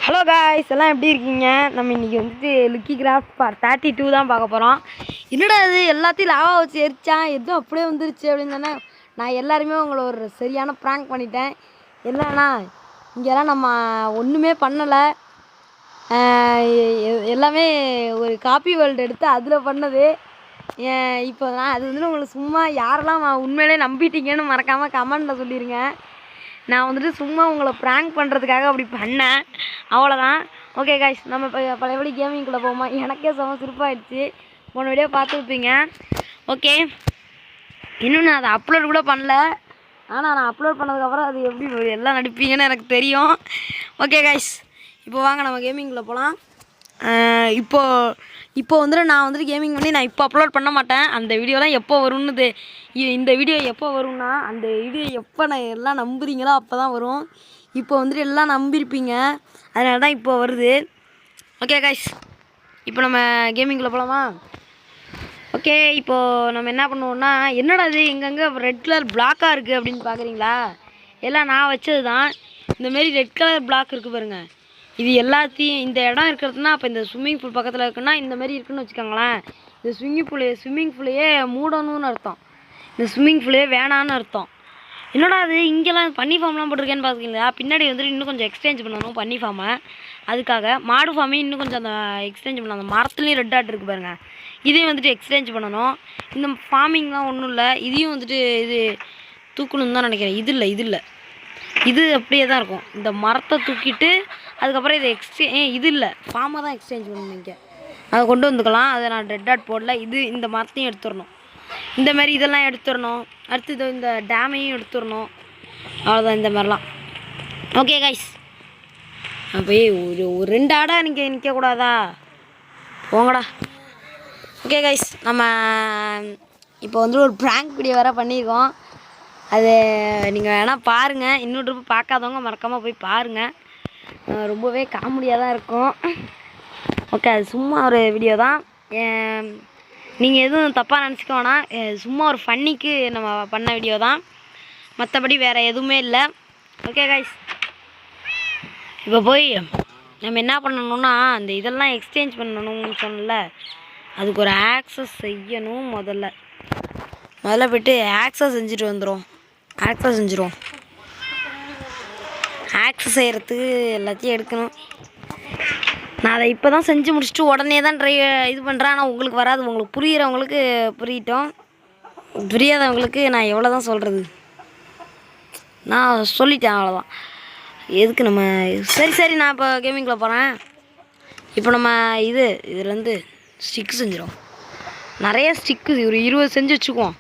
Hello guys, எல்லாம் எப்படி இருக்கீங்க? நம்ம இன்றைக்கி வந்துட்டு லுக்கி கிராஃப்ட் பார்ட் 32 தான் பார்க்க போகிறோம். என்னடா இது எல்லாத்தையும் லாவா வச்சு எரிச்சான், எதுவும் அப்படியே வந்துருச்சு அப்படின்னு தானே. நான் எல்லாருமே உங்களை ஒரு சரியான ப்ராங்க் பண்ணிட்டேன். இல்லைண்ணா, இங்கெல்லாம் நம்ம ஒன்றுமே பண்ணலை, எல்லாமே ஒரு காப்பி வேர்ல்டு எடுத்து அதில் பண்ணது. இப்போ நான் அது வந்துட்டு உங்களுக்கு சும்மா யாரெல்லாம் உண்மையிலே நம்பிட்டீங்கன்னு மறக்காமல் கமெண்டில் சொல்லிடுங்க. நான் வந்துட்டு சும்மா உங்களை ப்ராங்க் பண்ணுறதுக்காக அப்படி பண்ணேன், அவ்வளோதான். ஓகே காய்ஸ், நம்ம இப்போ பழையபடி கேமிங்குள்ளே போவோமா? எனக்கே செம சிரிப்பாகிடுச்சு. போன வீடியோ பார்த்துருப்பீங்க. ஓகே, இன்னும் நான் அதை அப்லோட் கூட பண்ணல, ஆனால் நான் அப்லோட் பண்ணதுக்கப்புறம் அது எப்படி எல்லாம் நடிப்பீங்கன்னு எனக்கு தெரியும். ஓகே காய்ஸ், இப்போ வாங்க நம்ம கேமிங்குள்ளே போகலாம். இப்போ வந்துட்டு நான் வந்துட்டு கேமிங் பண்ணி நான் இப்போ அப்லோட் பண்ண மாட்டேன். அந்த வீடியோலாம் எப்போ வரும்னு இந்த வீடியோ எப்போ வரும்னா, அந்த வீடியோ எப்போ நான் எல்லாம் நம்புறீங்களோ அப்போ தான் வரும். இப்போ வந்துட்டு எல்லாம் நம்பியிருப்பீங்க, அதனால தான் இப்போ வருது. ஓகே காய்ஸ், இப்போ நம்ம கேமிங்குள்ளே போகலாமா? ஓகே, இப்போது நம்ம என்ன பண்ணுவோம்னா, என்னடா இது எங்கெங்கே ரெட் கலர் பிளாக்காக இருக்குது அப்படின்னு பார்க்குறீங்களா? எல்லாம் நான் வச்சது தான். இந்தமாரி ரெட் கலர் பிளாக் இருக்குது பாருங்கள். இது எல்லாத்தையும் இந்த இடம் இருக்கிறதுனா, அப்போ இந்த ஸ்விம்மிங் பூல் பக்கத்தில் இருக்குன்னா இந்த மாதிரி இருக்குன்னு வச்சுக்கோங்களேன். இந்த ஸ்விம்மிங் பூலையே மூடணும்னு அர்த்தம், இந்த ஸ்விம்மிங் பூலே வேணான்னு அர்த்தம். என்னடா அது இங்கெல்லாம் பன்னி ஃபார்ம்லாம் போட்டிருக்கேன்னு பார்த்துக்கிங்களா? பின்னாடி வந்துட்டு இன்னும் கொஞ்சம் எக்ஸ்சேஞ்ச் பண்ணணும் பன்னி ஃபார்மை. அதுக்காக மாடு ஃபார்மையும் இன்னும் கொஞ்சம் அந்த எக்ஸ்சேஞ்ச் பண்ணணும். அந்த மரத்துலேயும் ரெட் ஆட் இருக்குது பாருங்கள், இதையும் வந்துட்டு எக்ஸ்சேஞ்ச் பண்ணணும். இந்த ஃபார்மிங்லாம் ஒன்றும் இல்லை, இதையும் வந்துட்டு இது தூக்கணும்னு தான் நினைக்கிறேன். இது இல்லை, இது அப்படியே தான் இருக்கும். இந்த மரத்தை தூக்கிட்டு அதுக்கப்புறம் இதை இது இல்லை, ஃபார்மை தான் எக்ஸ்சேஞ்ச் பண்ணணும். இங்கே அதை கொண்டு வந்துக்கலாம். அதை நான் ரெட் டாட் போடல. இந்த மரத்தையும் எடுத்துடணும், இந்த மாதிரி இதெல்லாம் எடுத்துடணும். அடுத்து இந்த டேமையும் எடுத்துடணும். அவ்வளோதான், இந்த மாதிரிலாம். ஓகே கைஸ், அப்போ ஒரு 2 ஆடாக நீங்கள் நிற்கக்கூடாதா? போங்கடா. ஓகே கைஸ், நம்ம இப்போ வந்து ஒரு ப்ராங்க் வீடியோ வேறு பண்ணியிருக்கோம். அது நீங்கள் வேணால் பாருங்கள். இன்னொரு ட்ரிப்பு பார்க்காதவங்க மறக்காமல் போய் பாருங்கள், ரொம்பவே காமெடியாக தான் இருக்கும். ஓகே, அது சும்மா ஒரு வீடியோ தான், நீங்கள் எதுவும் தப்பாக நினச்சிக்க வேணாம். சும்மா ஒரு ஃபன்னிக்கு நம்ம பண்ண வீடியோ தான், மற்றபடி வேறு எதுவுமே இல்லை. ஓகே கைஸ், இப்போ போய் நம்ம என்ன பண்ணணும்னா, அந்த இதெல்லாம் எக்ஸ்சேஞ்ச் பண்ணணும்னு சொன்னல, அதுக்கு ஒரு ஆக்சஸ் செய்யணும். முதல்ல போய்ட்டு ஆக்சஸ் செஞ்சுட்டு வந்துடும். ஆக்சஸ் செய்கிறதுக்கு எல்லாத்தையும் எடுக்கணும். நான் அதை இப்போ தான் செஞ்சு முடிச்சுட்டு உடனே தான் இது பண்ணுறேன். ஆனால் உங்களுக்கு வராது. உங்களுக்கு புரிகிறவங்களுக்கு புரியட்டும், புரியாதவங்களுக்கு நான் எவ்வளோ தான் சொல்கிறது, நான் சொல்லிட்டேன், அவ்வளோதான். எதுக்கு நம்ம சரி நான் இப்போ கேமிங்கில் போகிறேன். இப்போ நம்ம இதுலேருந்து ஸ்டிக்கு செஞ்சிடும். நிறைய ஸ்டிக்கு ஒரு 20 செஞ்சு வச்சுக்குவோம்.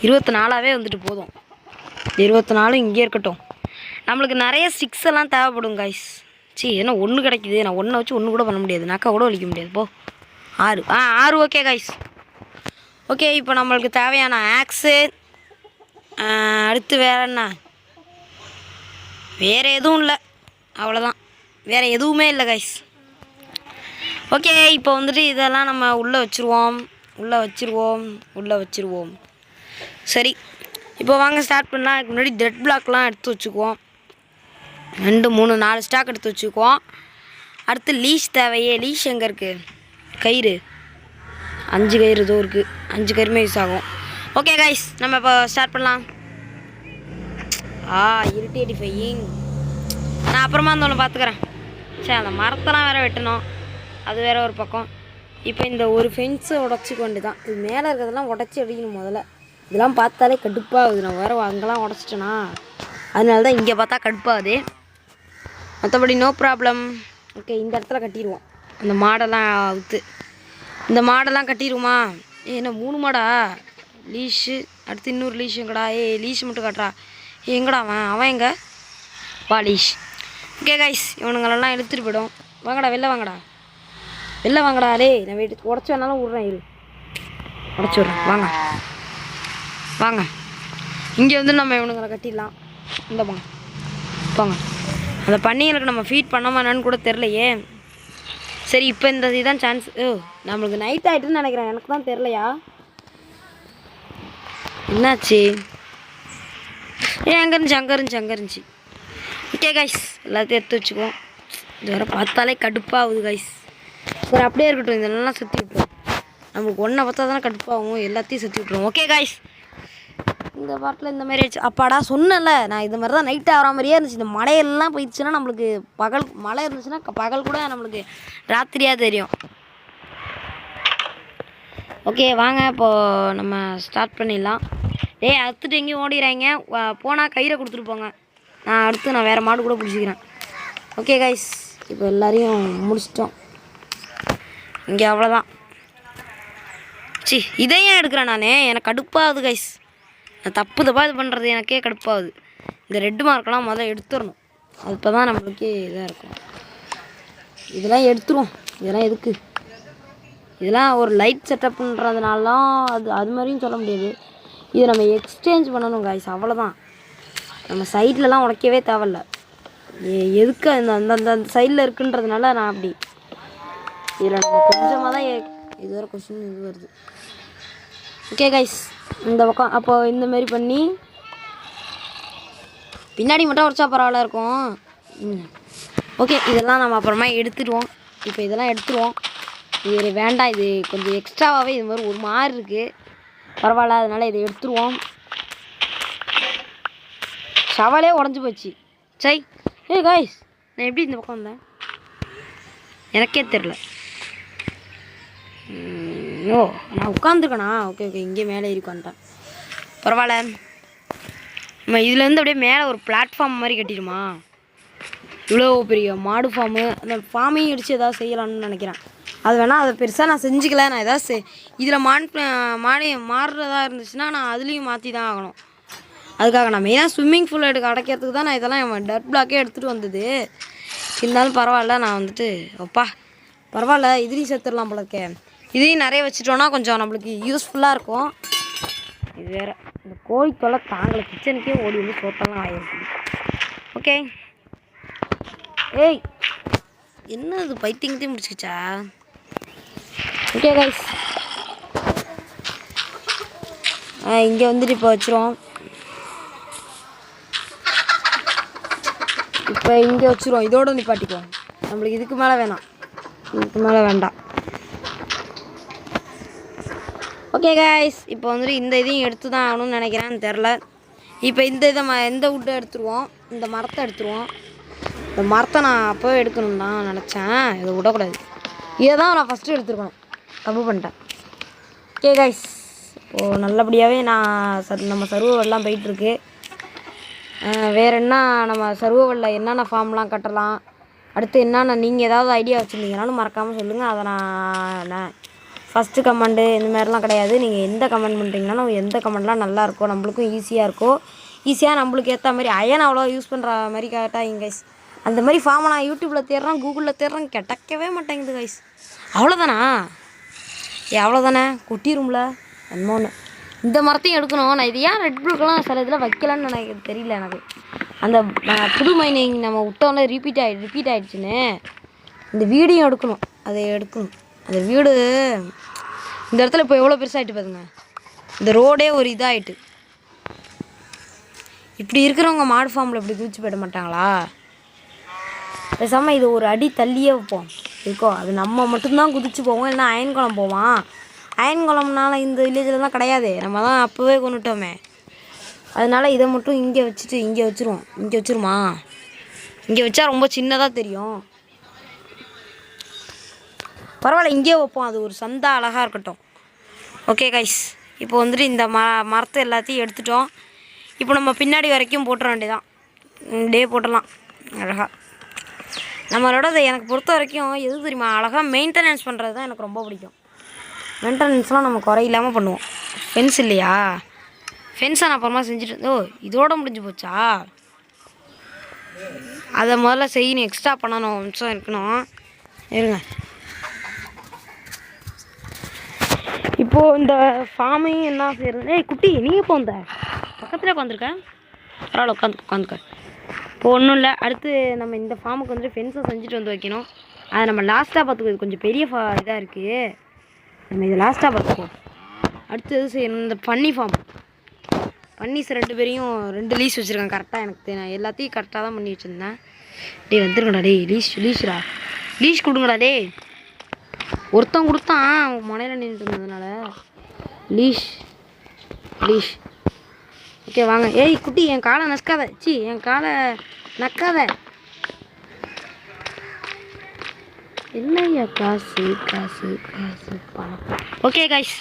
24ஆகவே வந்துட்டு போதும். 24 இங்கே இருக்கட்டும். நம்மளுக்கு நிறைய ஸ்டிக்ஸ் எல்லாம் தேவைப்படும் காய்ஸ். ஏன்னா ஒன்று கிடைக்கிது, நான் ஒன்றை வச்சு ஒன்று கூட பண்ண முடியாது, நக்கா கூட வலிக்க முடியாது. 6 ஓகே காய்ஸ். ஓகே, இப்போ நம்மளுக்கு தேவையான ஆக்ஸு, அடுத்து வேறு என்ன, வேறு எதுவும் இல்லை, அவ்வளோதான். வேறு எதுவுமே இல்லை காய்ஸ். ஓகே, இப்போ வந்துட்டு இதெல்லாம் நம்ம உள்ளே வச்சுருவோம். சரி, இப்போ வாங்க ஸ்டார்ட் பண்ணலாம். அதுக்கு முன்னாடி டெட் பிளாக்லாம் எடுத்து வச்சுக்குவோம். 2 3 4 ஸ்டாக் எடுத்து வச்சுக்குவோம். அடுத்து லீஷ் தேவையே. லீஷ் எங்கே இருக்குது? கயிறு 5 கயிறு இதோ இருக்குது. 5 கயிறுமே யூஸ் ஆகும். ஓகே கைஸ், நம்ம இப்போ ஸ்டார்ட் பண்ணலாம். இரிட்டேட்டிஃபையிங். நான் அப்புறமா அந்த ஒன்று பார்த்துக்கிறேன். அந்த மரத்தெல்லாம் வேறு வெட்டணும், அது வேறு ஒரு பக்கம். இப்போ இந்த ஒரு ஃபென்ஸை உடச்சிக்க வேண்டியதான். இது மேலே இருக்கிறதெல்லாம் உடச்சி அடிக்கணும். முதல்ல இதெல்லாம் பார்த்தாலே கடுப்பாகுது. நான் வேறு அங்கெல்லாம் உடச்சிட்டேனா, அதனால தான் இங்கே பார்த்தா கடுப்பாகுது. மற்றபடி நோ ப்ராப்ளம். ஓகே, இந்த இடத்துல கட்டிடுவோம். அந்த மாடெல்லாம் அவுத்து இந்த மாடெல்லாம் கட்டிடுவோமா? என்ன 3 மாடா? லீஷு, அடுத்து இன்னொரு லீஷு எங்கடா? லீஷு மட்டும் காட்டுறா. எங்கடா அவன் எங்கே? வா லீஷ். ஓகே கைஸ், இவனுங்களெல்லாம் எடுத்துகிட்டு போய்டும். வாங்கடா, வெளில வாங்கடா. நான் வீட்டு உடச்சி வேணாலும் விட்றேன், உடச்சி விட்றேன். வாங்க. இங்கே வந்து நம்ம இவனுங்களை கட்டிடலாம். இந்த போங்க. அந்த பன்னிங்களுக்கு நம்ம ஃபீட் பண்ணோமா என்னன்னு கூட தெரிலையே. சரி, இப்போ இந்த இதுதான் சான்ஸ். நம்மளுக்கு நைட் ஆகிட்டுன்னு நினைக்கிறேன், எனக்கு தான் தெரிலையா என்னாச்சு. அங்கே இருந்துச்சு. ஓகே கைஸ், எல்லாத்தையும் எடுத்து வச்சுக்குவோம். இது வேறு பார்த்தாலே கடுப்பாகுது கைஸ். சரி அப்படியே இருக்கட்டும், இதெல்லாம் சுற்றி விட்டுரும். நமக்கு ஒன்றை பார்த்தா தானே கடுப்பாகும், எல்லாத்தையும் சுற்றி விட்டுருவோம். ஓகே கைஸ், இந்த பாட்டில் இந்த மாதிரி ஆச்சு. அப்பாடா சொன்னல, நான் இது மாதிரி தான் நைட்டு ஆகிற மாதிரியே இருந்துச்சு. இந்த மழையெல்லாம் போயிடுச்சுன்னா நம்மளுக்கு மழை இருந்துச்சுன்னா பகல் கூட நம்மளுக்கு ராத்திரியாக தெரியும். ஓகே வாங்க இப்போது நம்ம ஸ்டார்ட் பண்ணிடலாம். அடுத்துட்டு எங்கேயும் ஓடிடுறாங்க, போனால் கயிறை கொடுத்துட்டு போங்க. நான் வேறு மாடு கூட பிடிச்சிக்கிறேன். ஓகே கைஸ், இப்போ எல்லோரையும் முடிச்சிட்டோம். இங்கே அவ்வளோதான். இதையும் எடுக்கிறேன் நான், எனக்கு கடுப்பாகுது கைஸ். நான் தப்பாக இது பண்ணுறது எனக்கே கடுப்பாகுது. இந்த ரெட்டு மார்க்கெல்லாம் முதல்ல எடுத்துடணும், அப்போ தான் நம்மளுக்கே இதாக இருக்கும். இதெல்லாம் எடுத்துருவோம். இதெல்லாம் எதுக்கு, இதெல்லாம் ஒரு லைட் செட்டப்புன்றதுனாலாம் அது மாதிரியும் சொல்ல முடியாது. இதை நம்ம எக்ஸ்சேஞ்ச் பண்ணணும் கைஸ், அவ்வளோதான். நம்ம சைட்லலாம் உடைக்கவே தேவையில்ல. எதுக்கு அந்த அந்த அந்த சைடில் இருக்குன்றதுனால நான் அப்படி இதில் நம்ம கொஞ்சமாக தான் இது வரை கொஸ்டின் இது வருது. ஓகே கைஸ், இந்த பக்கம் அப்போது இந்தமாரி பண்ணி பின்னாடி மட்டும் உடைச்சா பரவாயில்ல இருக்கும். ஓகே, இதெல்லாம் நம்ம அப்புறமா எடுத்துடுவோம். இப்போ இதெல்லாம் எடுத்துருவோம். இது வேண்டாம், இது கொஞ்சம் எக்ஸ்ட்ராவாகவே இது மாதிரி ஒரு மாதிரி இருக்குது, பரவாயில்ல. அதனால் இதை எடுத்துருவோம். ஷவலே உடஞ்சி போச்சு. சை கைஸ், நான் எப்படி இந்த பக்கம் வந்தேன் எனக்கே தெரில. ஓ, நான் உட்காந்துருக்கேனா? ஓகே ஓகே, இங்கே மேலே ஏறி உட்காந்துட்டேன், பரவாயில்ல. நம்ம இதுலேருந்து அப்படியே மேலே ஒரு பிளாட்ஃபார்ம் மாதிரி கட்டிடுமா? இவ்வளோ பெரிய மாடு ஃபார்மு, அந்த ஃபார்மையும் அடித்து எதாவது செய்யலான்னு நினைக்கிறேன். அது வேணால் அதை பெருசாக நான் செஞ்சுக்கல. நான் எதாவது இதில் மாடு மாறுறதா இருந்துச்சுன்னா நான் அதுலேயும் மாற்றி தான் ஆகணும். அதுக்காக நான் மெயினாக ஸ்விம்மிங் பூல் அடைக்கிறதுக்கு தான் நான் இதெல்லாம் டர்ட் பிளாக்கே எடுத்துகிட்டு வந்தது. இருந்தாலும் பரவாயில்ல, நான் வந்துட்டு அப்பா பரவாயில்ல, இதுலேயும் சேர்த்துடலாம் போல இருக்கே. இதையும் நிறைய வச்சுட்டோன்னா கொஞ்சம் நம்மளுக்கு யூஸ்ஃபுல்லாக இருக்கும். இது வேறு இந்த கோழி தொலை தாங்கலை, கிச்சனுக்கே ஓடி வந்து சோத்தெல்லாம் ஆகிருக்கு. ஓகே என்ன இது பைத்தியங்கத்தையும் முடிச்சுக்கிச்சா? ஓகே கைஸ், இங்கே வந்துட்டு இப்போ வச்சுருவோம். இப்போ இங்கே வச்சுருவோம், இதோட நிப்பாட்டிக்குவோம். நம்மளுக்கு இதுக்கு மேலே வேணாம், இதுக்கு மேலே வேண்டாம். ஓகே கைஸ், இப்போ வந்துட்டு இந்த இதையும் எடுத்து தான் ஆகணும்னு நினைக்கிறேன்னு தெரில. இப்போ இந்த வுட்டை எடுத்துருவோம், இந்த மரத்தை எடுத்துருவோம். இந்த மரத்தை நான் அப்போவே எடுக்கணும்னு தான் நினச்சேன், இதை விடக்கூடாது. இதை தான் நான் ஃபஸ்ட்டு எடுத்துருக்கணும், தப்பு பண்ணிட்டேன். ஓகே கைஸ், இப்போது நல்லபடியாகவே நம்ம சர்வவெல்லாம் போயிட்டுருக்கு. வேறு என்ன நம்ம சர்வவெளில் என்னென்ன ஃபார்ம்லாம் கட்டலாம், அடுத்து என்னென்ன நீங்கள் ஏதாவது ஐடியா வச்சுருந்தீங்கனாலும் மறக்காமல் சொல்லுங்கள். அதை நான் ஃபஸ்ட்டு கமெண்டு இந்த மாதிரிலாம் கிடையாது. நீங்கள் எந்த கமெண்ட் பண்ணுறீங்கனாலும் எந்த கமெண்ட்லாம் நல்லாயிருக்கும், நம்மளுக்கும் ஈஸியாக இருக்கும். ஈஸியாக நம்மளுக்கு ஏற்ற மாதிரி அயன் அவ்வளோ யூஸ் பண்ணுற மாதிரி கேட்டாங்க கைஸ். அந்த மாதிரி ஃபார்மை நான் யூடியூப்பில் தேடுறேன், கூகுளில் தேடுறேன், கிடைக்கவே மாட்டேங்குது கைஸ். அவ்வளோதானா? அவ்வளோதானே, கொட்டிரும்ல என்னமோன்னு. இந்த மரத்தையும் எடுக்கணும். நான் இது ஏன் ரெட் ப்ளூக்கெல்லாம் சில இதில் வைக்கலான்னு எனக்கு தெரியல. எனக்கு அந்த புது மைனிங் நம்ம விட்டோன்னே ரிப்பீட் ஆகிடுச்சுன்னு இந்த வீடையும் எடுக்கணும். அதை எடுக்கணும். அந்த வீடு இந்த இடத்துல இப்போ எவ்வளோ பெருசாகிட்டு பாருங்க. இந்த ரோடே ஒரு இதாகிட்டு. இப்படி இருக்கிறவங்க மாடு ஃபார்மில் இப்படி குதிச்சு போயிட மாட்டாங்களா? பேசாமல் இது ஒரு அடி தள்ளியே வைப்போம் இருக்கோ, அது நம்ம மட்டும்தான் குதிச்சு போவோம். இல்லைன்னா அயன்குளம் போவான். அயன்குளம்னால இந்த வில்லேஜில் தான் கிடையாது, நம்ம தான் அப்போவே கொண்டுட்டோமே. அதனால் இதை மட்டும் இங்கே வச்சுட்டு இங்கே வச்சுருவோம். இங்கே வச்சுருமா? இங்கே வச்சா ரொம்ப சின்னதாக தெரியும். பரவாயில்ல, இங்கேயே வைப்போம், அது ஒரு சந்தா அழகாக இருக்கட்டும். ஓகே கைஸ், இப்போ வந்துட்டு இந்த மரத்தை எல்லாத்தையும் எடுத்துட்டோம். இப்போ நம்ம பின்னாடி வரைக்கும் போட்டுற வேண்டியதான். இப்படியே போட்டலாம் அழகாக. நம்மளோட எனக்கு பொறுத்த வரைக்கும் எது தெரியுமா, அழகாக மெயின்டெனன்ஸ் பண்ணுறது தான் எனக்கு ரொம்ப பிடிக்கும். மெயின்டெனன்ஸ்லாம் நம்ம குறையில்லாமல் பண்ணுவோம். ஃபென்ஸ் இல்லையா, ஃபென்ஸை நான் அப்புறமா செஞ்சுட்டு இதோட முடிஞ்சு போச்சா? அதை முதல்ல செய்யணும், எக்ஸ்ட்ரா பண்ணணும், நிமிஷம் இருக்கணும், இருங்க. இப்போது இந்த ஃபார்மையும் என்ன செய்கிறது? குட்டி நீங்கள் இப்போ இந்த பக்கத்தில் உட்காந்துருக்கேன், பரவாயில்ல உட்காந்துக்க. இப்போ ஒன்றும் இல்லை, அடுத்து நம்ம இந்த ஃபார்முக்கு வந்துட்டு ஃபென்ஸை செஞ்சுட்டு வந்து வைக்கணும். அதை நம்ம லாஸ்ட்டாக பார்த்துக்குவோம். கொஞ்சம் பெரிய இதாக இருக்குது, நம்ம இதை லாஸ்ட்டாக பார்த்துக்குவோம். அடுத்து எது செய்யணும்? இந்த பன்னி ஃபார்ம். பன்னிஸ் 2 பேரையும் 2 லீஸ் வச்சுருக்கேன் கரெக்டாக. நான் எல்லாத்தையும் கரெக்டாக தான் பண்ணி வச்சுருந்தேன். டேய் வந்துருங்கடா டேய் லீஷ்ரா லீஷ் கொடுங்கடா டேய். ஒருத்தன் கொடுத்தான் முனையில் நின்றுட்டு இருந்ததுனால. லீஷ் லீஷ் ஓகே வாங்க. ஏய் குட்டி என் காலை நசுக்காத. என் காலை நக்காத. இல்லையா காசு காசு காசு பணம். ஓகே காய்ஸ்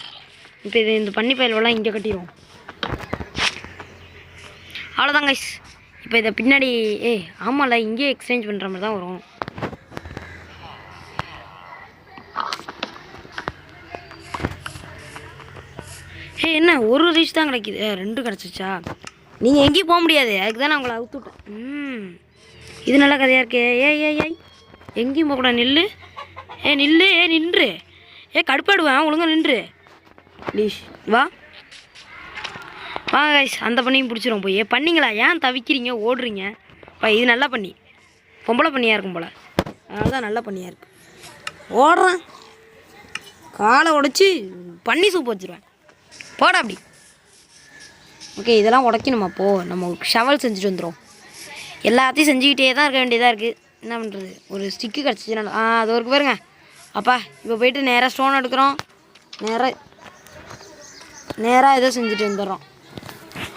இப்போ இது இந்த பண்ணி பயிலெல்லாம் இங்கே கட்டிடுவோம். அவ்வளோதான் காய்ஸ். இப்போ இதை பின்னாடி ஆமாம்ல இங்கேயே எக்ஸ்சேஞ்ச் பண்ணுற மாதிரி தான் வரும். என்ன ஒரு ரீச் தான் கிடைக்கிது? 2 கிடச்சிச்சா? நீங்கள் எங்கேயும் போக முடியாது, அதுக்கு தான் நான் உங்களை அவுத்து விட்டேன். இது நல்ல கதையாக இருக்கே. ஏய் எங்கேயும் போகக்கூடாது. நில்லு நில்லு நின்று. கடுப்பாடுவேன் ஒழுங்காக நின்று. ப்ளீஸ் வா வாங்க கைஸ். அந்த பண்ணியும் பிடிச்சிரும் போய். பண்ணிங்களா ஏன் தவிக்கிறீங்க ஓடுறீங்க? இது நல்லா பண்ணி பொம்பளை பண்ணியாக இருக்கும் போல், அதனால தான் நல்லா பண்ணியாக இருக்கு. ஓடுறான் காலை உடச்சி பண்ணி சூப் வச்சுருவேன். போட அப்படி. ஓகே இதெல்லாம் உடைக்கணுமா? நம்ம ஷவல் செஞ்சுட்டு வந்துடும். எல்லாத்தையும் செஞ்சுக்கிட்டே தான் இருக்க வேண்டியதாக இருக்குது. என்ன பண்ணுறது? ஒரு ஸ்டிக்கு கிடச்சிச்சுன்னா அது ஒரு பாருங்க. அப்பா இப்போ போய்ட்டு நேராக ஸ்டோன் எடுக்கிறோம். நேராக ஏதோ செஞ்சுட்டு வந்துடுறோம்.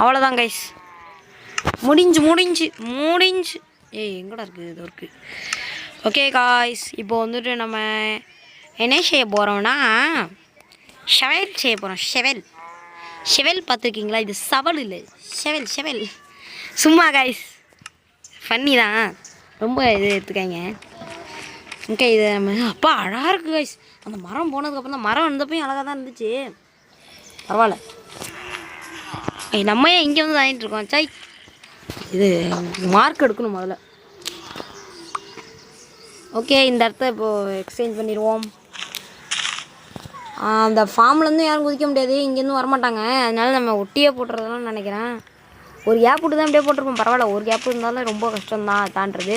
அவ்வளோதான் கைஸ். முடிஞ்சு எங்கடா இருக்குது? இது இருக்குது. ஓகே காய்ஸ் இப்போ வந்துட்டு நம்ம என்ன செய்ய போகிறோம்னா ஷெவல் செய்ய போகிறோம். ஷெவல் பார்த்துருக்கீங்களா? இது சவல் இல்லை, ஷெவல் சும்மா காய்ஸ் ஃபன்னி தான், ரொம்ப இது எடுத்துக்காங்க. ஓகே இது நம்ம அப்பா அழகாக இருக்குது கைஸ். அந்த மரம் போனதுக்கப்புறம் தான் மரம் இருந்தப்பையும் அழகாக தான் இருந்துச்சு. பரவாயில்ல. நம்ம ஏன் இங்கே வந்து வாங்கிட்டு இருக்கோம்? சாய் இது மார்க் எடுக்கணும் முதல்ல. ஓகே இந்த இடத்த இப்போது எக்ஸ்சேஞ்ச் பண்ணிடுவோம். அந்த ஃபார்ம்லேருந்து யாரும் குதிக்க முடியாது, இங்கேருந்து வரமாட்டாங்க. அதனால நம்ம ஒட்டியே போட்டுறதுலாம் நினைக்கிறேன். ஒரு கேப் விட்டு தான் அப்படியே போட்டிருப்போம். பரவாயில்ல, ஒரு கேப் இருந்தாலும் ரொம்ப கஷ்டம்தான் தாண்டுறது.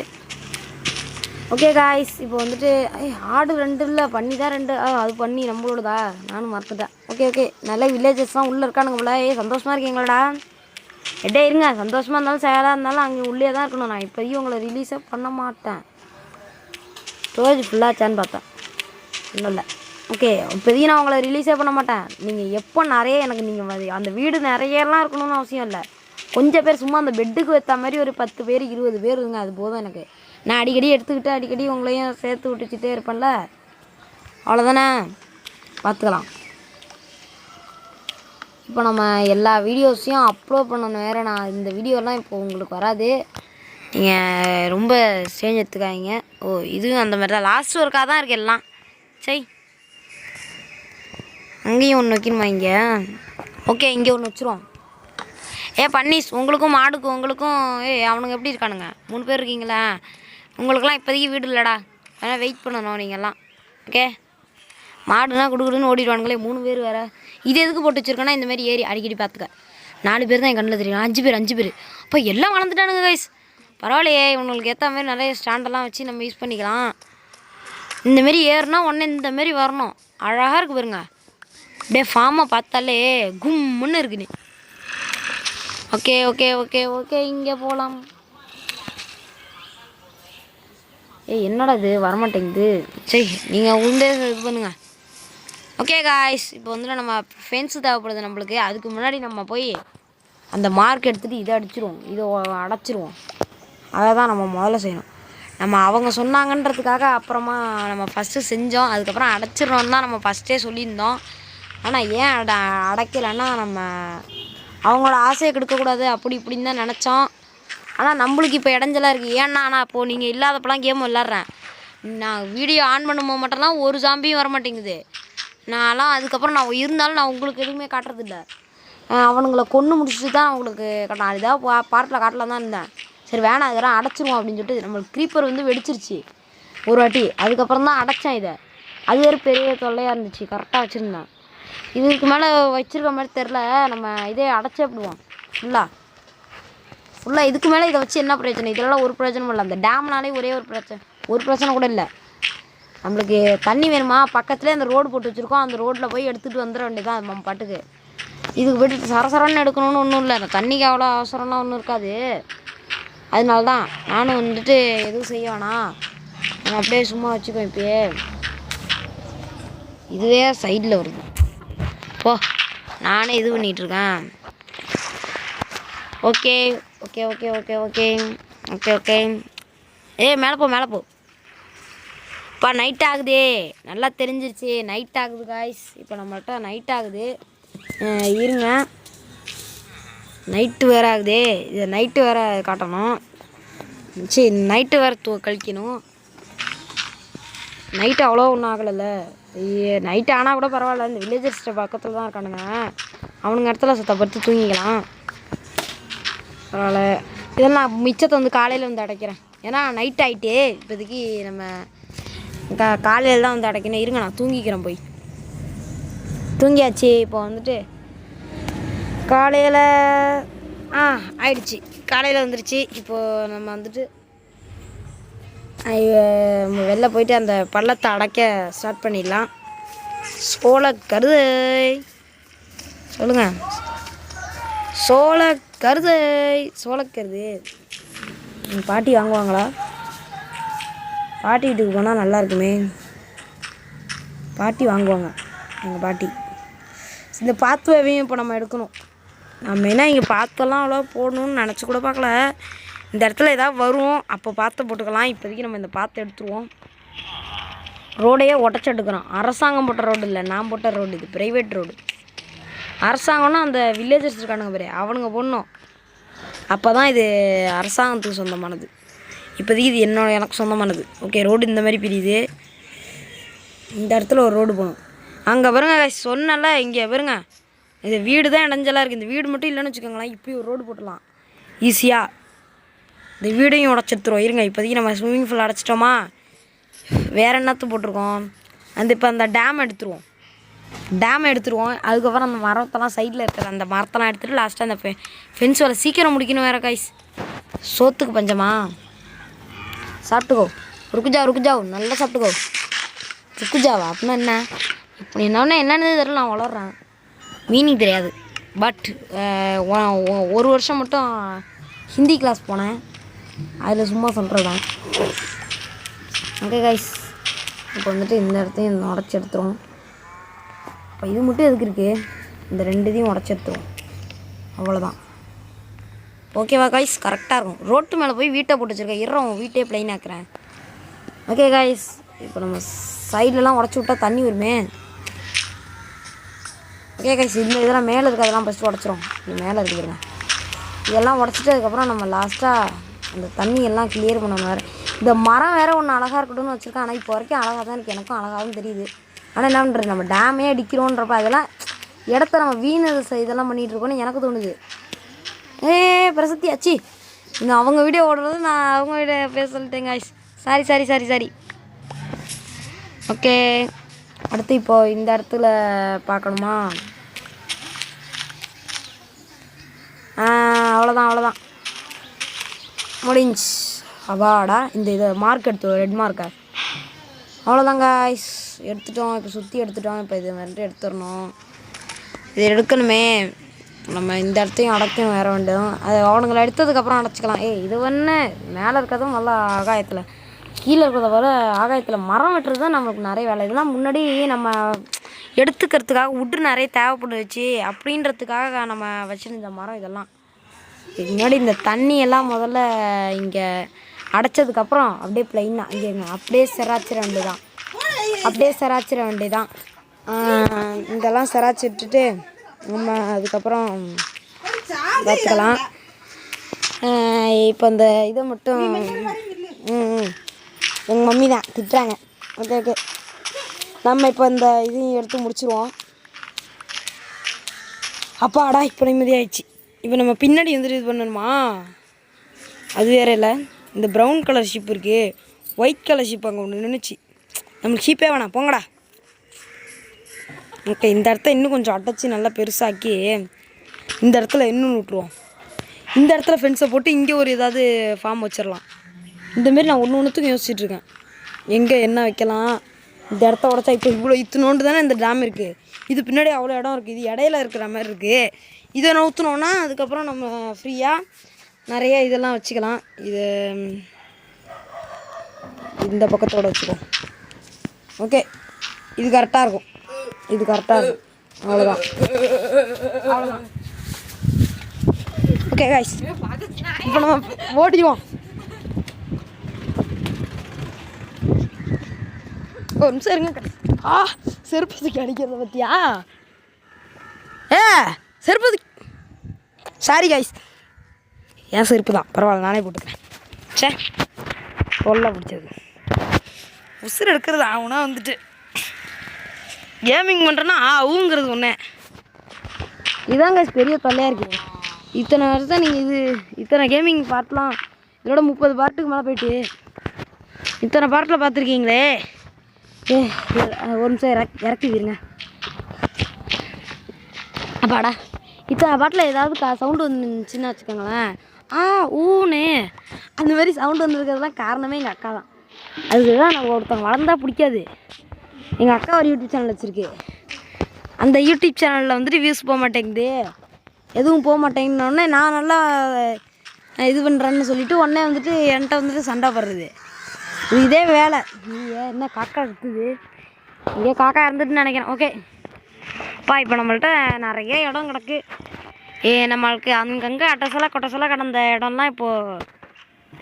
ஓகே காய்ஸ் இப்போ வந்துட்டு ஆடு 2 இல்லை பண்ணி தான் 2. அது பண்ணி நம்மளோடதா? நானும் மறந்துட்டேன். ஓகே நல்ல வில்லேஜஸ்லாம் உள்ளே இருக்கானுங்க போல. சந்தோஷமாக இருக்கீங்களாடா? இருங்க. சந்தோஷமாக இருந்தாலும் சேலாக இருந்தாலும் அங்கே உள்ளே தான் இருக்கணும். நான் இப்போதையும் உங்களை ரிலீஸே பண்ண மாட்டேன். ஸ்டோரேஜ் ஃபுல்லாச்சான்னு பார்த்தேன், இன்னும் இல்லை. ஓகே இப்போதையும் நான் உங்களை ரிலீஸே பண்ண மாட்டேன். நீங்கள் எப்போ நிறைய எனக்கு நீங்கள் அந்த வீடு நிறையலாம் இருக்கணும்னு அவசியம் இல்லை. கொஞ்சம் பேர் சும்மா அந்த பெட்டுக்கு வைத்த மாதிரி ஒரு 10 பேர் 20 பேர் இருங்க, அது போதும் எனக்கு. நான் அடிக்கடி எடுத்துக்கிட்டு அடிக்கடி உங்களையும் சேர்த்து விட்டுச்சிட்டே இருப்பேன்ல, அவ்வளோதானே. பார்த்துக்கலாம். இப்போ நம்ம எல்லா வீடியோஸையும் அப்லோட் பண்ணணும் வேறு. நான் இந்த வீடியோலாம் இப்போ உங்களுக்கு வராது, நீங்கள் ரொம்ப ஸ்டேஞ்ச் எடுத்துக்காதீங்க. இதுவும் அந்த மாதிரி தான் லாஸ்ட் ஒர்க்காக தான் இருக்குது எல்லாம். சரி அங்கேயும் ஒன்று வைக்கணுமா? இங்கே ஓகே இங்கே ஒன்று வச்சுருவோம். பன்னீஸ் உங்களுக்கும் மாடுக்கும் உங்களுக்கும் அவனுங்க எப்படி இருக்கானுங்க? 3 பேர் இருக்கீங்களா? உங்களுக்கெல்லாம் இப்போதைக்கு வீடு இல்லைடா, அதனால் வெயிட் பண்ணணும் நீங்கள்லாம். ஓகே மாடுனா கொடுக்குறதுன்னு ஓடிடுவானுங்களே 3 பேர் வேறு. இது எதுக்கு போட்டு வச்சுருக்கேன்னா இந்த மாதிரி ஏறி அடிக்கடி பார்த்துக்க. 4 பேர் தான் என் கண்ணில் தெரியும். 5 பேர் அப்போ எல்லாம் வளர்ந்துட்டானுங்க கைஸ். பரவாயில்லையே, இவங்களுக்கு ஏற்ற மாதிரி நிறைய ஸ்டாண்டெல்லாம் வச்சு நம்ம யூஸ் பண்ணிக்கலாம். இந்தமாரி ஏறுனா உடனே இந்தமாரி வரணும். அழகாக இருக்குது பாருங்க. அப்படியே ஃபார்மை பார்த்தாலே கும்முன்னு இருக்குன்னு. ஓகே இங்கே போகலாம். என்னடா இது வரமாட்டேங்குது? சரி நீங்கள் உண்டே இது பண்ணுங்கள். ஓகே காய்ஸ் இப்போ வந்துட்டு நம்ம ஃபென்ஸு தேவைப்படுது நம்மளுக்கு. அதுக்கு முன்னாடி நம்ம போய் அந்த மார்க் எடுத்துகிட்டு இதை அடிச்சிடுவோம், இதை அடைச்சிருவோம். அதை தான் நம்ம முதல்ல செய்யணும். நம்ம அவங்க சொன்னாங்கன்றதுக்காக அப்புறமா நம்ம ஃபஸ்ட்டு செஞ்சோம், அதுக்கப்புறம் அடைச்சிடணும்னு தான் நம்ம ஃபஸ்ட்டே சொல்லியிருந்தோம். ஆனால் ஏன் அடைக்கலைன்னா நம்ம அவங்களோட ஆசையை கெடுக்கக்கூடாது அப்படி இப்படின்னு தான் நினச்சோம். ஆனால் நம்மளுக்கு இப்போ இடைஞ்சலாக இருக்குது. ஏன்னா ஆனால் இப்போது நீங்கள் இல்லாதப்பெல்லாம் கேம் விளாட்றேன். நான் வீடியோ ஆன் பண்ணும்போது மட்டும்லாம் ஒரு ஜாம்பியும் வர மாட்டேங்குது. நான்லாம் அதுக்கப்புறம் நான் இருந்தாலும் நான் உங்களுக்கு எதுவுமே காட்டுறதில்ல. அவனுங்களை கொன்று முடிச்சுட்டு தான் அவங்களுக்கு காட்டலாம். இதாக பார்ட்டில் காட்டலாம் தான் இருந்தேன். சரி வேணாம் இதெல்லாம் அடைச்சிருவோம் அப்படின்னு சொல்லிட்டு நம்மளுக்கு க்ரீப்பர் வந்து வெடிச்சிருச்சு ஒரு வாட்டி. அதுக்கப்புறம் தான் அடைச்சேன் இதை. அது வேறு பெரிய தொல்லையாக இருந்துச்சு. கரெக்டாக வச்சுருந்தேன். இதுக்கு மேலே வச்சுருக்க மாதிரி தெரில. நம்ம இதே அடைச்சே விடுவோம் ஃபுல்லாக. இதுக்கு மேலே இதை வச்சு என்ன பிரச்சனை? இதெல்லாம் ஒரு பிரச்சனையும் இல்லை. அந்த டேம்னாலே ஒரே ஒரு பிரச்சனை கூட இல்லை. நம்மளுக்கு தண்ணி வேணுமா? பக்கத்துலேயே அந்த ரோடு போட்டு வச்சுருக்கோம். அந்த ரோட்டில் போய் எடுத்துகிட்டு வந்துட வேண்டியதான் நம்ம பாட்டுக்கு. இதுக்கு போய்ட்டு சரசரன்னு எடுக்கணும்னு ஒன்றும் இல்லை. அந்த தண்ணிக்கு அவ்வளோ அவசரம்லாம் ஒன்றும் இருக்காது. அதனால தான் நானும் வந்துட்டு எதுவும் செய்ய வேணாம், நான் அப்படியே சும்மா வச்சுக்கோ. இப்போயே இதுவே சைடில் வருது போ, நானே இது பண்ணிகிட்ருக்கேன். Okay okay okay okay okay okay okay. மேலே போ மேலே போ. இப்போ நைட் ஆகுதே, நல்லா தெரிஞ்சிருச்சு நைட் ஆகுது காய்ஸ். இப்போ நம்மள்ட்ட நைட் ஆகுது, இருங்க. நைட்டு வேறு ஆகுதே, இது நைட்டு வேறு காட்டணும். சரி, நைட்டு வேறு கழிக்கணும். நைட்டு அவ்வளோ ஒன்றும் ஆகலைல்ல. நைட்டு ஆனால் கூட பரவாயில்ல, இந்த வில்லேஜர்ஸ்ட பக்கத்தில் தான் இருக்கானுங்க, அவனுங்க இடத்துல சுத்தப்படுத்தி தூங்கிக்கலாம், பரவாயில்ல. இதெல்லாம் மிச்சத்தை வந்து காலையில் வந்து அடைக்கிறேன், ஏன்னா நைட் ஆகிட்டே. இப்போதைக்கு நம்ம காலையில் தான் வந்து அடைக்கணும். இருங்க நான் தூங்கிக்கிறேன், போய் தூங்கியாச்சு. இப்போ வந்துட்டு காலையில் ஆயிடுச்சு, காலையில் வந்துருச்சு. இப்போது நம்ம வந்துட்டு வெளில போயிட்டு அந்த பள்ளத்தை அடைக்க ஸ்டார்ட் பண்ணிடலாம். சோளக்கருதை சொல்லுங்கள், சோளக்கருதை, சோளக்கருது எங்கள் பாட்டி வாங்குவாங்களா? பாட்டி வீட்டுக்கு போனால் நல்லா இருக்குமே. பாட்டி வாங்குவாங்க, எங்கள் பாட்டி. இந்த பாத்துவையும் இப்போ நம்ம எடுக்கணும். நம்ம என்ன இங்கே பாத்தெல்லாம் அவ்வளோ போடணும்னு நினச்சி கூட பார்க்கல. இந்த இடத்துல ஏதாவது வரும், அப்போ பாத்தை போட்டுக்கலாம். இப்போதைக்கு நம்ம இந்த பாத்தை எடுத்துருவோம். ரோடையே உடச்சி எடுக்கிறோம். அரசாங்கம் போட்ட ரோடு இல்லை, நான் போட்ட ரோடு, இது ப்ரைவேட் ரோடு. அரசாங்கம்னா அந்த வில்லேஜர்ஸ் இருக்கானுங்க பாரு, அவனுங்க போடணும், அப்போ தான் இது அரசாங்கத்துக்கு சொந்தமானது. இப்போதைக்கு இது எனக்கு சொந்தமானது. ஓகே, ரோடு இந்த மாதிரி பிரியுது. இந்த இடத்துல ஒரு ரோடு போகணும். அங்கே பாருங்க சொன்னல, இங்கே பாருங்க, இது வீடு தான் இடைஞ்சலாக இருக்குது. இந்த வீடு மட்டும் இல்லைன்னு வச்சுக்கோங்களேன், இப்படி ஒரு ரோடு போட்டலாம் ஈஸியாக. இந்த வீடையும் உடச்சிடுத்துருவோம். இருங்க, இப்போதைக்கு நம்ம ஸ்விம்மிங் பூல் அடைச்சிட்டோமா, வேறு என்னத்து போட்டிருக்கோம், இப்போ அந்த டேம் எடுத்துருவோம். அதுக்கப்புறம் அந்த மரத்தெல்லாம் சைடில் இருக்கிற அந்த மரத்தெல்லாம் எடுத்துகிட்டு லாஸ்ட்டாக அந்த ஃபென்ஸ் வேலை சீக்கிரம் முடிக்கணும் வேறு காய்ஸ். சோத்துக்கு பஞ்சமா? சாப்பிட்டுக்கோ, ருக்குஜா நல்லா சாப்பிட்டுக்கோ. ருக்குஜாவா அப்படின்னா என்ன? இப்போ என்னன்னு தெரியல, நான் வளர்றேன், மீனிங் தெரியாது. பட் ஒரு வருஷம் மட்டும் ஹிந்தி கிளாஸ் போனேன், அதில் சும்மா சொல்கிறது தான். ஓகே கைஸ், இப்போ வந்துட்டு இந்த இடத்தையும் உடச்சி எடுத்துருவோம். இப்போ இது மட்டும் எதுக்கு இருக்குது, இந்த ரெண்டுத்தையும் உடச்சி எடுத்துருவோம், அவ்வளோதான். ஓகேவா கைஸ்? கரெக்டாக இருக்கும். ரோட்டு மேலே போய் வீட்டை போட்டு வச்சுருக்கேன், இரவும் வீட்டே ப்ளைன் ஆக்குறேன். ஓகே கைஸ், இப்போ நம்ம சைட்லலாம் உடச்சி விட்டால் தண்ணி வருமே. ஓகே கைஸ், இந்த இதெல்லாம் மேலே இருக்கிறதெல்லாம் ஃபஸ்ட்டு உடச்சிரும். இது மேலே இருக்குதுங்க, இதெல்லாம் உடச்சிட்டு அதுக்கப்புறம் நம்ம லாஸ்ட்டாக அந்த தண்ணி எல்லாம் கிளியர் பண்ணணும். வேறு இந்த மரம் வேறு ஒன்று அழகாக இருக்கட்டும்னு வச்சுருக்கேன், ஆனால் இப்போ வரைக்கும் அழகாக தான் இருக்குது, எனக்கும் அழகாகவும் தெரியுது. ஆனால் என்ன பண்ணுறது, நம்ம டேமே அடிக்கிறோன்றப்ப அதெல்லாம் இடத்த நம்ம வீணு இதெல்லாம் பண்ணிகிட்ருக்கோன்னு எனக்கு தோணுது. பிரசத்தி ஆச்சு, இன்னும் அவங்க வீடியோ ஓடுறது, நான் அவங்க வீடியோ பேச சொல்லிட்டேங்க கைஸ். சாரி. ஓகே, அடுத்து இப்போது இந்த இடத்துல பார்க்கணுமா? அவ்வளோதான் முடிஞ்சு. அவாடா, இந்த இதை மார்க் எடுத்து, ரெட் மார்க்கை, அவ்வளோதாங்க கைஸ், எடுத்துட்டோம். இப்போ சுற்றி எடுத்துட்டோம். இப்போ இது வந்துட்டு எடுத்துடணும். இது எடுக்கணுமே, நம்ம இந்த இடத்தையும் அடைக்கணும், வேற வேண்டும். அது அவனுங்களை எடுத்ததுக்கப்புறம் அடைச்சிக்கலாம். இது ஒன்று மேலே இருக்கிறதும் நல்லா ஆகாயத்தில், கீழே இருக்கிறத வர ஆகாயத்தில் மரம் வெட்டுறது தான் நம்மளுக்கு நிறைய வேலை. இதெல்லாம் முன்னாடி நம்ம எடுத்துக்கிறதுக்காக உட்டு நிறைய தேவைப்படுச்சு, அப்படின்றதுக்காக நம்ம வச்சுருந்த மரம் இதெல்லாம். முன்னாடி இந்த தண்ணியெல்லாம் முதல்ல இங்கே அடைச்சதுக்கப்புறம் அப்படியே ப்ளைனாக இங்கே அப்படியே செராச்சிட வேண்டியதான். இதெல்லாம் செராச்சி விட்டுட்டு நம்ம அதுக்கப்புறம் பார்த்துக்கலாம். இப்போ இந்த இதை மட்டும் எங்கள் மம்மி தான் திட்டுறாங்க. ஓகே, நம்ம இப்போ இந்த இதையும் எடுத்து முடிச்சிடுவோம். அப்பாடா, இப்போ நிம்மதியாகிடுச்சு. இப்போ நம்ம பின்னாடி வந்துட்டு இது பண்ணணுமா? அது வேறு இல்லை, இந்த ப்ரௌன் கலர் ஷிப் இருக்குது, ஒயிட் கலர் ஷிப் அங்கே ஒன்று நின்றுச்சு. நம்மளுக்கு ஷிப்பே வேணாம், போங்கடா. ஓகே, இந்த இடத்த இன்னும் கொஞ்சம் அடைச்சி நல்லா பெருசாக்கி இந்த இடத்துல இன்னும் விட்டுருவோம். இந்த இடத்துல ஃபென்ஸை போட்டு இங்கே ஒரு ஏதாவது ஃபார்ம் வச்சிடலாம். இந்தமாரி நான் ஒன்றுத்துக்கும் யோசிச்சுட்ருக்கேன், எங்கே என்ன வைக்கலாம். இந்த இடத்த உடச்சா இப்போ இவ்வளோ இத்தனோண்டு தானே இந்த டேம் இருக்குது, இது பின்னாடி அவ்வளோ இடம் இருக்குது, இது இடையில இருக்கிற மாதிரி இருக்குது. இதை நவுற்றினோன்னா அதுக்கப்புறம் நம்ம ஃப்ரீயாக நிறைய இதெல்லாம் வச்சுக்கலாம். இது இந்த பக்கத்தோடு வச்சுக்கோம். ஓகே, இது கரெக்டாக இருக்கும். இது கரெக்டாக இருக்கும். அவ்வளோதான். ஓகே கைஸ், இப்போ நம்ம ஓடிடுவோம். ஒரு நிமிஷம் இருங்க. செருப்பதுக்கு அடிக்கிறத பற்றியா? செருப்பதுக்கு சாரி கைஸ், ஏன் செருப்பு தான் பரவாயில்ல, நானே போட்டுக்கிறேன். சே, தொல்லை பிடிச்சது. உசுர் எடுக்கிறது ஆகுனா வந்துட்டு கேமிங் பண்ணுறேன்னா ஊங்கிறது ஒன்றே. இதுதான் கைஸ் பெரிய தொல்லையாக இருக்குது. இத்தனை வருஷம் நீங்கள் இத்தனை கேமிங் பார்ட்லாம் இதோட 30 பார்ட்டுக்கு மேலே போயிட்டு இத்தனை பார்ட்டில் பார்த்துருக்கீங்களே. ஒரு நிமிஷம் இறக்கிடுங்க. அப்பாடா, இத்தனை பாட்டில் ஏதாவது சவுண்டு வந்துச்சுன்னு வச்சுக்கோங்களேன், ஊன்னு அந்த மாதிரி சவுண்டு வந்துருக்கிறதுலாம் காரணமே எங்கள் அக்கா தான். அதுதான் நான் ஒருத்தவங்க வளர்ந்தா பிடிக்காது. எங்கள் அக்கா ஒரு யூடியூப் சேனல் வச்சுருக்கு. அந்த யூடியூப் சேனலில் வந்துட்டு வியூஸ் போக மாட்டேங்குது, எதுவும் போக மாட்டேங்குன்னொடனே நான் நல்லா இது பண்ணுறேன்னு சொல்லிவிட்டு உடனே வந்துட்டு என்கிட்ட வந்துட்டு சண்டை போடுறது. இதே வேலை. என்ன காக்கா இருக்குது இங்கே? காக்கா இருந்துட்டுன்னு நினைக்கிறேன். ஓகே அப்பா, இப்போ நம்மள்கிட்ட நிறைய இடம் கிடக்கு. நம்மளுக்கு அங்கங்கே கொட்டசலாக கிடந்த இடம்லாம் இப்போது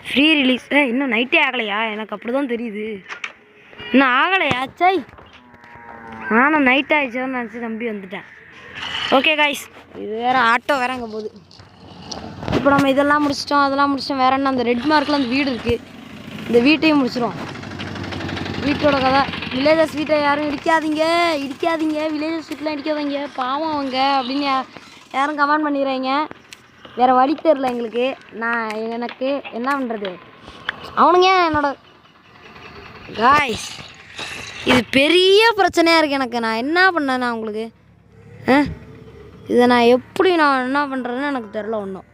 ஃப்ரீ ரிலீஸ். இன்னும் நைட்டே ஆகலையா? எனக்கு அப்படி தான் தெரியுது. இன்னும் ஆகலையா? சை, நானும் நைட் ஆகிடுச்சோன்னு நினச்சி நம்பி வந்துட்டேன். ஓகே காய்ஸ், இது வேறு ஆட்டோ வேறு அங்கே போகுது. இப்போ நம்ம இதெல்லாம் முடிச்சிட்டோம், அதெல்லாம் முடிச்சிட்டோம். வேறு என்ன, அந்த ரெட் மார்க்கில் அந்த வீடு இருக்குது, இந்த வீட்டையும் முடிச்சிடும். வீட்டோட கதை. வில்லேஜஸ் வீட்டை யாரும் இடிக்காதீங்க, வில்லேஜஸ் வீட்டெலாம் இடிக்காதீங்க, பாவம் அவங்க அப்படின்னு யாரும் கமெண்ட் பண்ணிடுறீங்க. வேறு வழி தெரில எங்களுக்கு. எனக்கு என்ன பண்ணுறது? அவனுங்க என்னோட காய்ஸ், இது பெரிய பிரச்சனையாக இருக்குது எனக்கு. நான் என்ன பண்ணேன்னா உங்களுக்கு இதை நான் எப்படி என்ன பண்ணுறதுன்னு எனக்கு தெரில. ஒன்றும்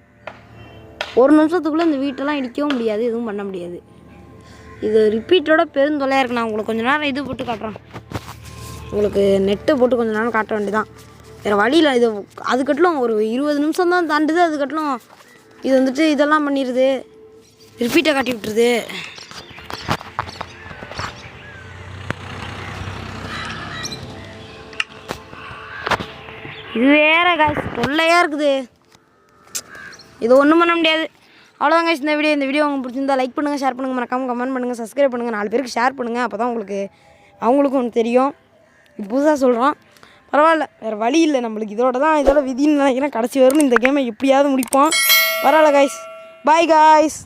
ஒரு நிமிஷத்துக்குள்ளே இந்த வீட்டெல்லாம் இடிக்கவும் முடியாது, எதுவும் பண்ண முடியாது. இது ரிப்பீட்டோட பெருந்தொல்லையாக இருக்குது. நான் உங்களுக்கு கொஞ்சம் நேரம் இது போட்டு காட்டுறேன். உங்களுக்கு நெட்டு போட்டு கொஞ்சம் நேரம் காட்ட வேண்டியதான். வேறு வழியில் இது அதுக்கட்டிலும் ஒரு 20 நிமிஷம் தான் தாண்டுது. அதுக்கட்டிலும் இது வந்துட்டு இதெல்லாம் பண்ணிடுது, ரிப்பீட்டை காட்டி விட்டுருது. இது வேறு காய்ஸ் தொல்லையாக இருக்குது. இது ஒன்றும் பண்ண முடியாது. அவ்வளோதான் கைஸ் இந்த வீடியோ உங்களுக்கு பிடிச்சிருந்தா லைக் பண்ணுங்கள், ஷேர் பண்ணுங்கள், மறக்காமல் கமெண்ட் பண்ணுங்கள், சப்ஸ்கிரைப் பண்ணுங்கள், 4 பேருக்கு ஷேர் பண்ணுங்கள். அப்போ தான் அவங்களுக்கும் ஒன்று தெரியும். இது புதுசாக சொல்கிறோம், பரவாயில்ல, வேறு வழி இல்லை நம்மளுக்கு. இதோட விதின்னு நினைக்கிறேன். கடைசி வரும் இந்த கேமை எப்படியாவது முடிப்போம். பரவாயில்ல கைஸ், பாய் காய்ஸ்.